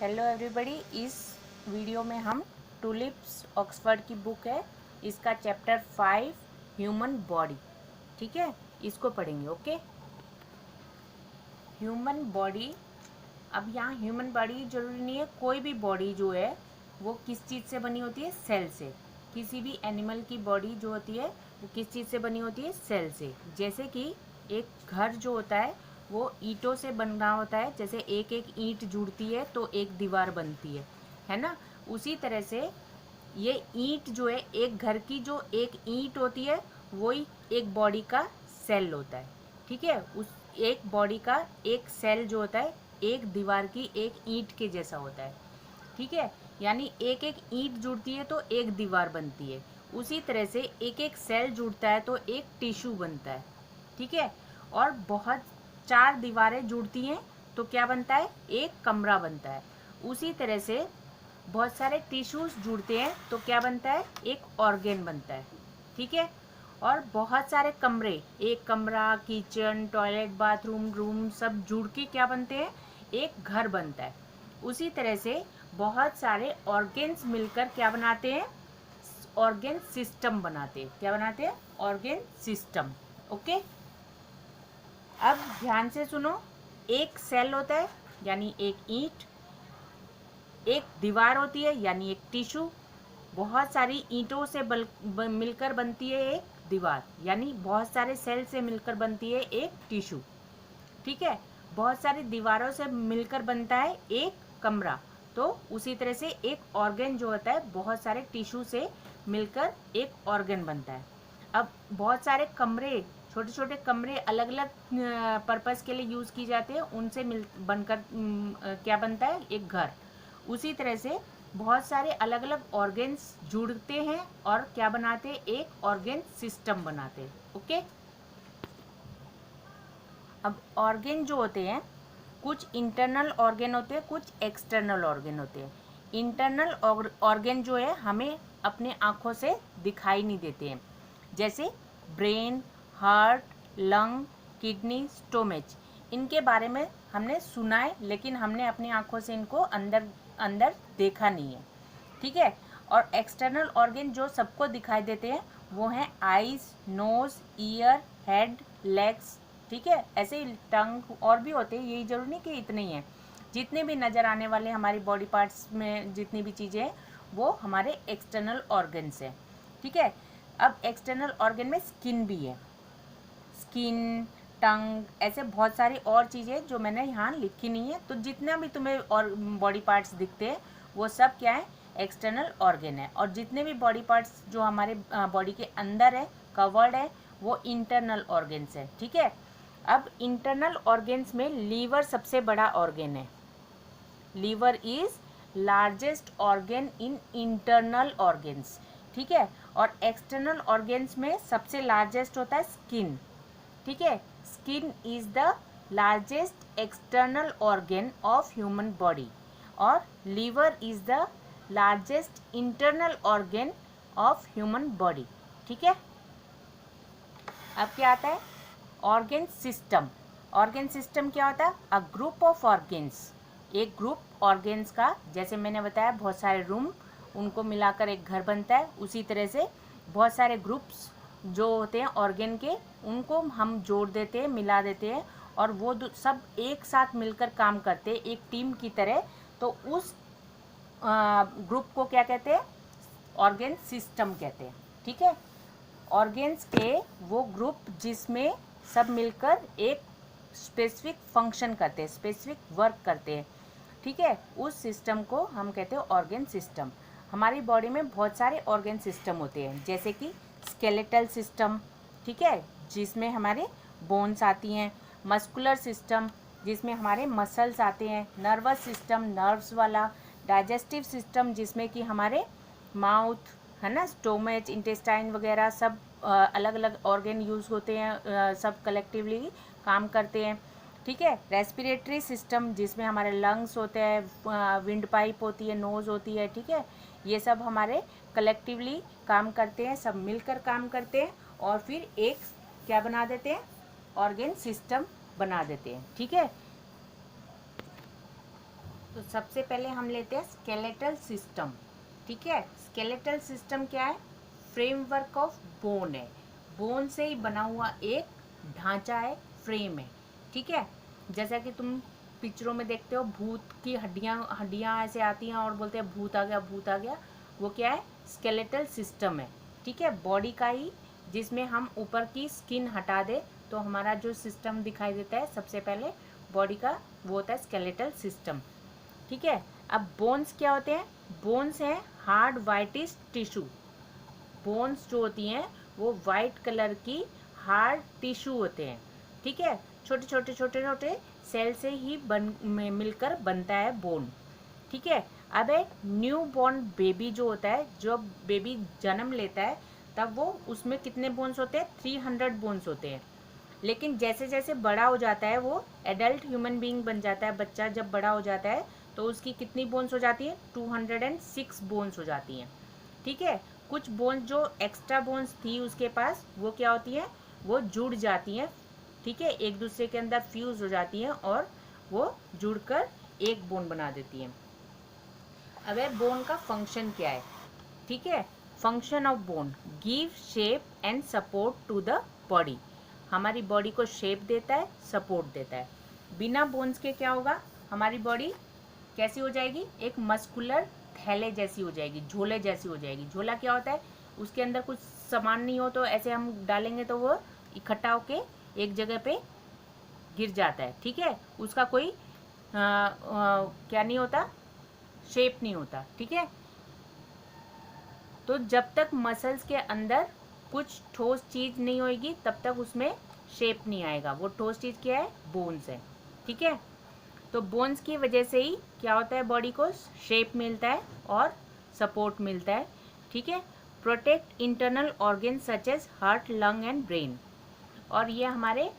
Hello everybody. इस video में हम टुलिप्स ऑक्सफोर्ड की बुक है, इसका चैप्टर 5 ह्यूमन बॉडी, ठीक है, इसको पढ़ेंगे। Okay, human body. अब यहाँ ह्यूमन बॉडी जरूरी नहीं है, कोई भी बॉडी जो है वो किस चीज़ से बनी होती है? सेल से। किसी भी एनिमल की बॉडी जो होती है वो किस चीज़ से बनी होती है? सेल से। जैसे कि एक घर जो होता है वो ईंटों से बना होता है, जैसे एक एक ईंट जुड़ती है तो एक दीवार बनती है ना। उसी तरह से ये ईंट जो है, एक घर की जो एक ईंट होती है वही एक बॉडी का सेल होता है, ठीक है। उस एक बॉडी का एक सेल जो होता है एक दीवार की एक ईंट के जैसा होता है, ठीक है। यानी एक एक ईंट जुड़ती है तो एक दीवार बनती है। उसी तरह से एक एक सेल जुड़ता है तो एक टिश्यू बनता है, ठीक है। और बहुत चार दीवारें जुड़ती हैं तो क्या बनता है? एक कमरा बनता है। उसी तरह से बहुत सारे टिश्यूज जुड़ते हैं तो क्या बनता है? एक ऑर्गेन बनता है, ठीक है। और बहुत सारे कमरे, एक कमरा, किचन, टॉयलेट, बाथरूम, रूम सब जुड़ के क्या बनते हैं? एक घर बनता है। उसी तरह से बहुत सारे ऑर्गेन्स मिलकर क्या बनाते हैं? ऑर्गेन सिस्टम बनाते हैं। क्या बनाते हैं? Organ system. ओके, अब ध्यान से सुनो। एक सेल होता है यानी एक ईंट, एक दीवार होती है यानी एक टिश्यू, बहुत सारी ईंटों से मिलकर बनती है एक दीवार, यानी बहुत सारे सेल से मिलकर बनती है एक टिश्यू, ठीक है। बहुत सारी दीवारों से मिलकर बनता है एक कमरा। तो उसी तरह से एक ऑर्गन जो होता है बहुत सारे टिश्यू से मिलकर एक ऑर्गन बनता है। अब बहुत सारे कमरे, छोटे छोटे कमरे अलग अलग पर्पस के लिए यूज़ की जाते हैं, उनसे मिल बनकर क्या बनता है? एक घर। उसी तरह से बहुत सारे अलग अलग ऑर्गन्स जुड़ते हैं और क्या बनाते हैं? एक ऑर्गन सिस्टम बनाते हैं। ओके, अब ऑर्गन जो होते हैं, कुछ इंटरनल ऑर्गन होते हैं, कुछ एक्सटर्नल ऑर्गन होते हैं। इंटरनल ऑर्गन जो है हमें अपने आँखों से दिखाई नहीं देते हैं, जैसे ब्रेन, हार्ट, लंग, किडनी, स्टोमेच। इनके बारे में हमने सुना है लेकिन हमने अपनी आँखों से इनको अंदर अंदर देखा नहीं है, ठीक है। और एक्सटर्नल ऑर्गन जो सबको दिखाई देते हैं वो हैं eyes, nose, ear, head, legs, ठीक है। ऐसे ही टंग और भी होते हैं, यही जरूरी नहीं कि इतने ही हैं। जितने भी नज़र आने वाले हमारी बॉडी पार्ट्स में जितनी भी चीज़ें हैं वो हमारे एक्सटर्नल ऑर्गन्स हैं, ठीक है। अब एक्सटर्नल ऑर्गन में स्किन भी है, स्किन, टंग, ऐसे बहुत सारी और चीज़ें जो मैंने यहाँ लिखी नहीं है। तो जितना भी तुम्हें और बॉडी पार्ट्स दिखते हैं वो सब क्या है? एक्सटर्नल ऑर्गन है। और जितने भी बॉडी पार्ट्स जो हमारे बॉडी के अंदर है, कवर्ड है, वो इंटरनल ऑर्गन्स है, ठीक है। अब इंटरनल ऑर्गन्स में लीवर सबसे बड़ा ऑर्गन है। Liver is largest organ in internal organs, ठीक है। और एक्सटर्नल ऑर्गन्स में सबसे लार्जेस्ट होता है स्किन, ठीक है। Skin is the largest external organ of human body और liver is the largest internal organ of human body, ठीक है। अब क्या आता है? Organ system. ऑर्गन सिस्टम क्या होता है? A group of organs. एक ग्रुप ऑर्गन्स का, जैसे मैंने बताया बहुत सारे रूम, उनको मिलाकर एक घर बनता है। उसी तरह से बहुत सारे ग्रुप्स जो होते हैं ऑर्गन के, उनको हम जोड़ देते हैं, मिला देते हैं और वो सब एक साथ मिलकर काम करते हैं एक टीम की तरह। तो उस ग्रुप को क्या कहते हैं? ऑर्गन सिस्टम कहते हैं, ठीक है। ऑर्गन्स के वो ग्रुप जिसमें सब मिलकर एक स्पेसिफिक फंक्शन करते हैं, स्पेसिफिक वर्क करते हैं, ठीक है। उस सिस्टम को हम कहते हैं ऑर्गन सिस्टम। हमारी बॉडी में बहुत सारे ऑर्गन सिस्टम होते हैं, जैसे कि स्केलेटल सिस्टम, ठीक है, जिसमें हमारे बोन्स आती हैं। मस्कुलर सिस्टम, जिसमें हमारे मसल्स आते हैं। नर्वस सिस्टम, नर्व्स वाला। डाइजेस्टिव सिस्टम, जिसमें कि हमारे माउथ है ना, स्टोमच, इंटेस्टाइन वगैरह सब अलग अलग ऑर्गन यूज़ होते हैं, सब कलेक्टिवली काम करते हैं, ठीक है। रेस्पिरेटरी सिस्टम, जिसमें हमारे लंग्स होते हैं, विंड पाइप होती है, नोज़ होती है, ठीक है। ये सब हमारे कलेक्टिवली काम करते हैं, सब मिलकर काम करते हैं और फिर एक क्या बना देते हैं? ऑर्गन सिस्टम बना देते हैं, ठीक है। तो सबसे पहले हम लेते हैं स्केलेटल सिस्टम। ठीक है, स्केलेटल सिस्टम क्या है? फ्रेमवर्क ऑफ बोन है, बोन से ही बना हुआ एक ढांचा है, फ्रेम है। ठीक है, जैसा कि तुम पिक्चरों में देखते हो भूत की हड्डियां हड्डियां ऐसे आती हैं और बोलते हैं भूत आ गया भूत आ गया, वो क्या है? स्केलेटल सिस्टम है। ठीक है, बॉडी का ही, जिसमें हम ऊपर की स्किन हटा दे तो हमारा जो सिस्टम दिखाई देता है सबसे पहले बॉडी का, वो होता है स्केलेटल सिस्टम। ठीक है, अब बोन्स क्या होते हैं? बोन्स हैं हार्ड वाइटिश टिश्यू। बोन्स जो होती हैं वो वाइट कलर की हार्ड टिश्यू होते हैं। ठीक है, छोटे छोटे छोटे छोटे सेल से ही मिलकर बनता है बोन। ठीक है, अब एक न्यू बॉर्न बेबी जो होता है, जब बेबी जन्म लेता है तब वो उसमें कितने बोन्स होते हैं? 300 बोन्स होते हैं। लेकिन जैसे जैसे बड़ा हो जाता है वो एडल्ट ह्यूमन बीइंग बन जाता है, बच्चा जब बड़ा हो जाता है तो उसकी कितनी बोन्स हो जाती है? 206 बोन्स हो जाती हैं। ठीक है, कुछ बोन्स जो एक्स्ट्रा बोन्स थी उसके पास, वो क्या होती है? वो जुड़ जाती हैं। ठीक है, एक दूसरे के अंदर फ्यूज हो जाती हैं और वो जुड़कर एक बोन बना देती हैं। अब बोन का फंक्शन क्या है? ठीक है, function of bone give shape and support to the body. हमारी बॉडी को शेप देता है, सपोर्ट देता है। बिना बोन्स के क्या होगा? हमारी बॉडी कैसी हो जाएगी? एक मस्कुलर थैले जैसी हो जाएगी, झोले जैसी हो जाएगी। झोला क्या होता है? उसके अंदर कुछ सामान नहीं हो तो ऐसे हम डालेंगे तो वो इकट्ठा होके एक जगह पे गिर जाता है। ठीक है, उसका कोई क्या नहीं होता? शेप नहीं होता। ठीक है, तो जब तक मसल्स के अंदर कुछ ठोस चीज़ नहीं होगी तब तक उसमें शेप नहीं आएगा। वो ठोस चीज़ क्या है? बोन्स है। ठीक है, तो बोन्स की वजह से ही क्या होता है? बॉडी को शेप मिलता है और सपोर्ट मिलता है। ठीक है, protect internal organ such as heart, lung and brain. और ये हमारे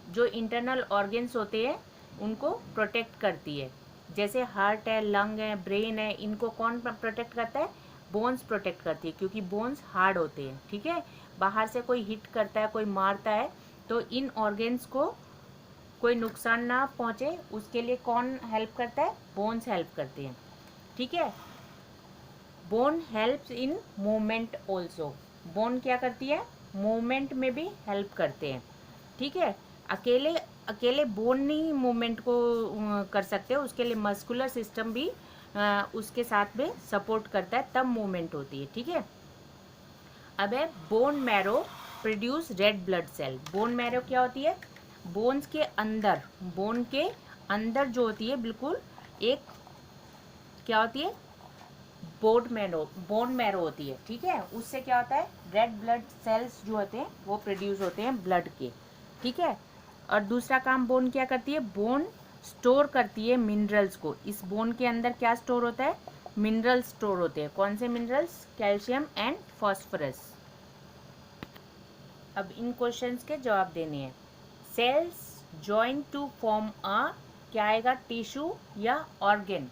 जो इंटरनल ऑर्गन्स होते हैं उनको प्रोटेक्ट करती है। जैसे हार्ट है, लंग है, ब्रेन है, इनको कौन प्रोटेक्ट करता है? बोन्स प्रोटेक्ट करती है, क्योंकि बोन्स हार्ड होते हैं। ठीक है, बाहर से कोई हिट करता है, कोई मारता है तो इन ऑर्गन्स को कोई नुकसान ना पहुंचे, उसके लिए कौन हेल्प करता है? बोन्स हेल्प करते हैं। ठीक है, bone helps in movement also. Bone क्या करती है? मूवमेंट में भी हेल्प करते हैं। ठीक है, अकेले अकेले बोन नहीं मूवमेंट को कर सकते, उसके लिए मस्कुलर सिस्टम भी उसके साथ में सपोर्ट करता है, तब मूवमेंट होती है। ठीक है, अब है bone marrow produce red blood cell. Bone marrow क्या होती है? बोन्स के अंदर, बोन के अंदर जो होती है बिल्कुल एक क्या होती है? बोन मैरो होती है। ठीक है, उससे क्या होता है? रेड ब्लड सेल्स जो होते हैं वो प्रोड्यूस होते हैं ब्लड के। ठीक है, और दूसरा काम बोन क्या करती है? बोन स्टोर करती है मिनरल्स को। इस बोन के अंदर क्या स्टोर होता है? मिनरल्स स्टोर होते हैं। कौन से मिनरल्स? Calcium and phosphorus. अब इन क्वेश्चंस के जवाब देने हैं। Cells join to form a, क्या आएगा? टिश्यू या ऑर्गन?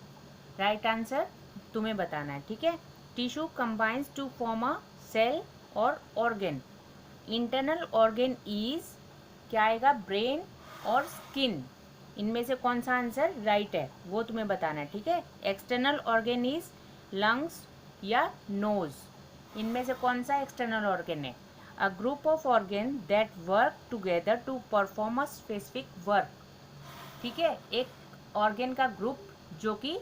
राइट आंसर तुम्हें बताना है। ठीक है, tissue combines to form a cell और ऑर्गन। इंटरनल ऑर्गन इज, क्या आएगा? ब्रेन और स्किन। इनमें से कौन सा आंसर राइट है वो तुम्हें बताना है। ठीक है, एक्सटर्नल ऑर्गन इज लंग्स या नोज। इनमें से कौन सा एक्सटर्नल ऑर्गन है? A group of organ that work together to perform a specific work. ठीक है, एक ऑर्गन का ग्रुप जो कि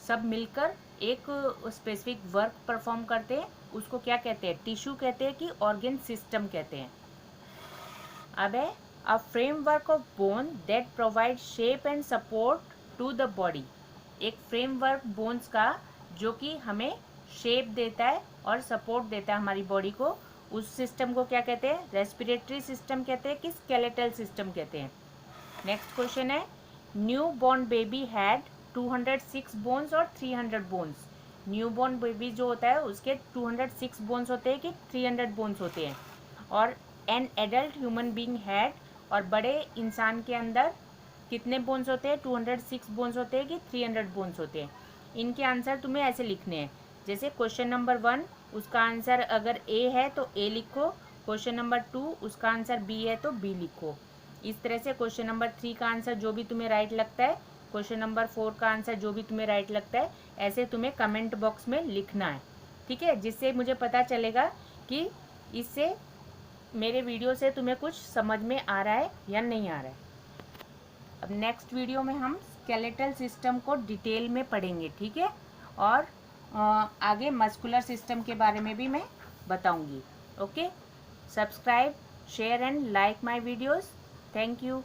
सब मिलकर एक स्पेसिफिक वर्क परफॉर्म करते हैं, उसको क्या कहते हैं? टिश्यू कहते हैं कि ऑर्गन सिस्टम कहते हैं। अब है a framework of bone that provide shape and support to the body. एक फ्रेमवर्क बोन्स का जो कि हमें शेप देता है और सपोर्ट देता है हमारी बॉडी को, उस सिस्टम को क्या कहते हैं? रेस्पिरेटरी सिस्टम कहते हैं कि स्केलेटल सिस्टम कहते हैं। नेक्स्ट क्वेश्चन है, new born baby had 206 bones और 300 बोन्स। न्यू बॉर्न बेबी जो होता है उसके 206 बोन्स होते हैं कि 300 बोन्स होते हैं? और an adult human being had, और बड़े इंसान के अंदर कितने बोन्स होते हैं? 206 बोन्स होते हैं कि 300 बोन्स होते हैं? इनके आंसर तुम्हें ऐसे लिखने हैं, जैसे क्वेश्चन नंबर 1 उसका आंसर अगर ए है तो ए लिखो, क्वेश्चन नंबर 2 उसका आंसर बी है तो बी लिखो। इस तरह से क्वेश्चन नंबर 3 का आंसर जो भी तुम्हें राइट लगता है क्वेश्चन नंबर 4 का आंसर जो भी तुम्हें राइट लगता है ऐसे तुम्हें कमेंट बॉक्स में लिखना है, ठीक है, जिससे मुझे पता चलेगा कि इससे मेरे वीडियो से तुम्हें कुछ समझ में आ रहा है या नहीं आ रहा है। अब नेक्स्ट वीडियो में हम स्केलेटल सिस्टम को डिटेल में पढ़ेंगे, ठीक है, और आगे मस्कुलर सिस्टम के बारे में भी मैं बताऊंगी। Okay, subscribe, share and like my videos. Thank you.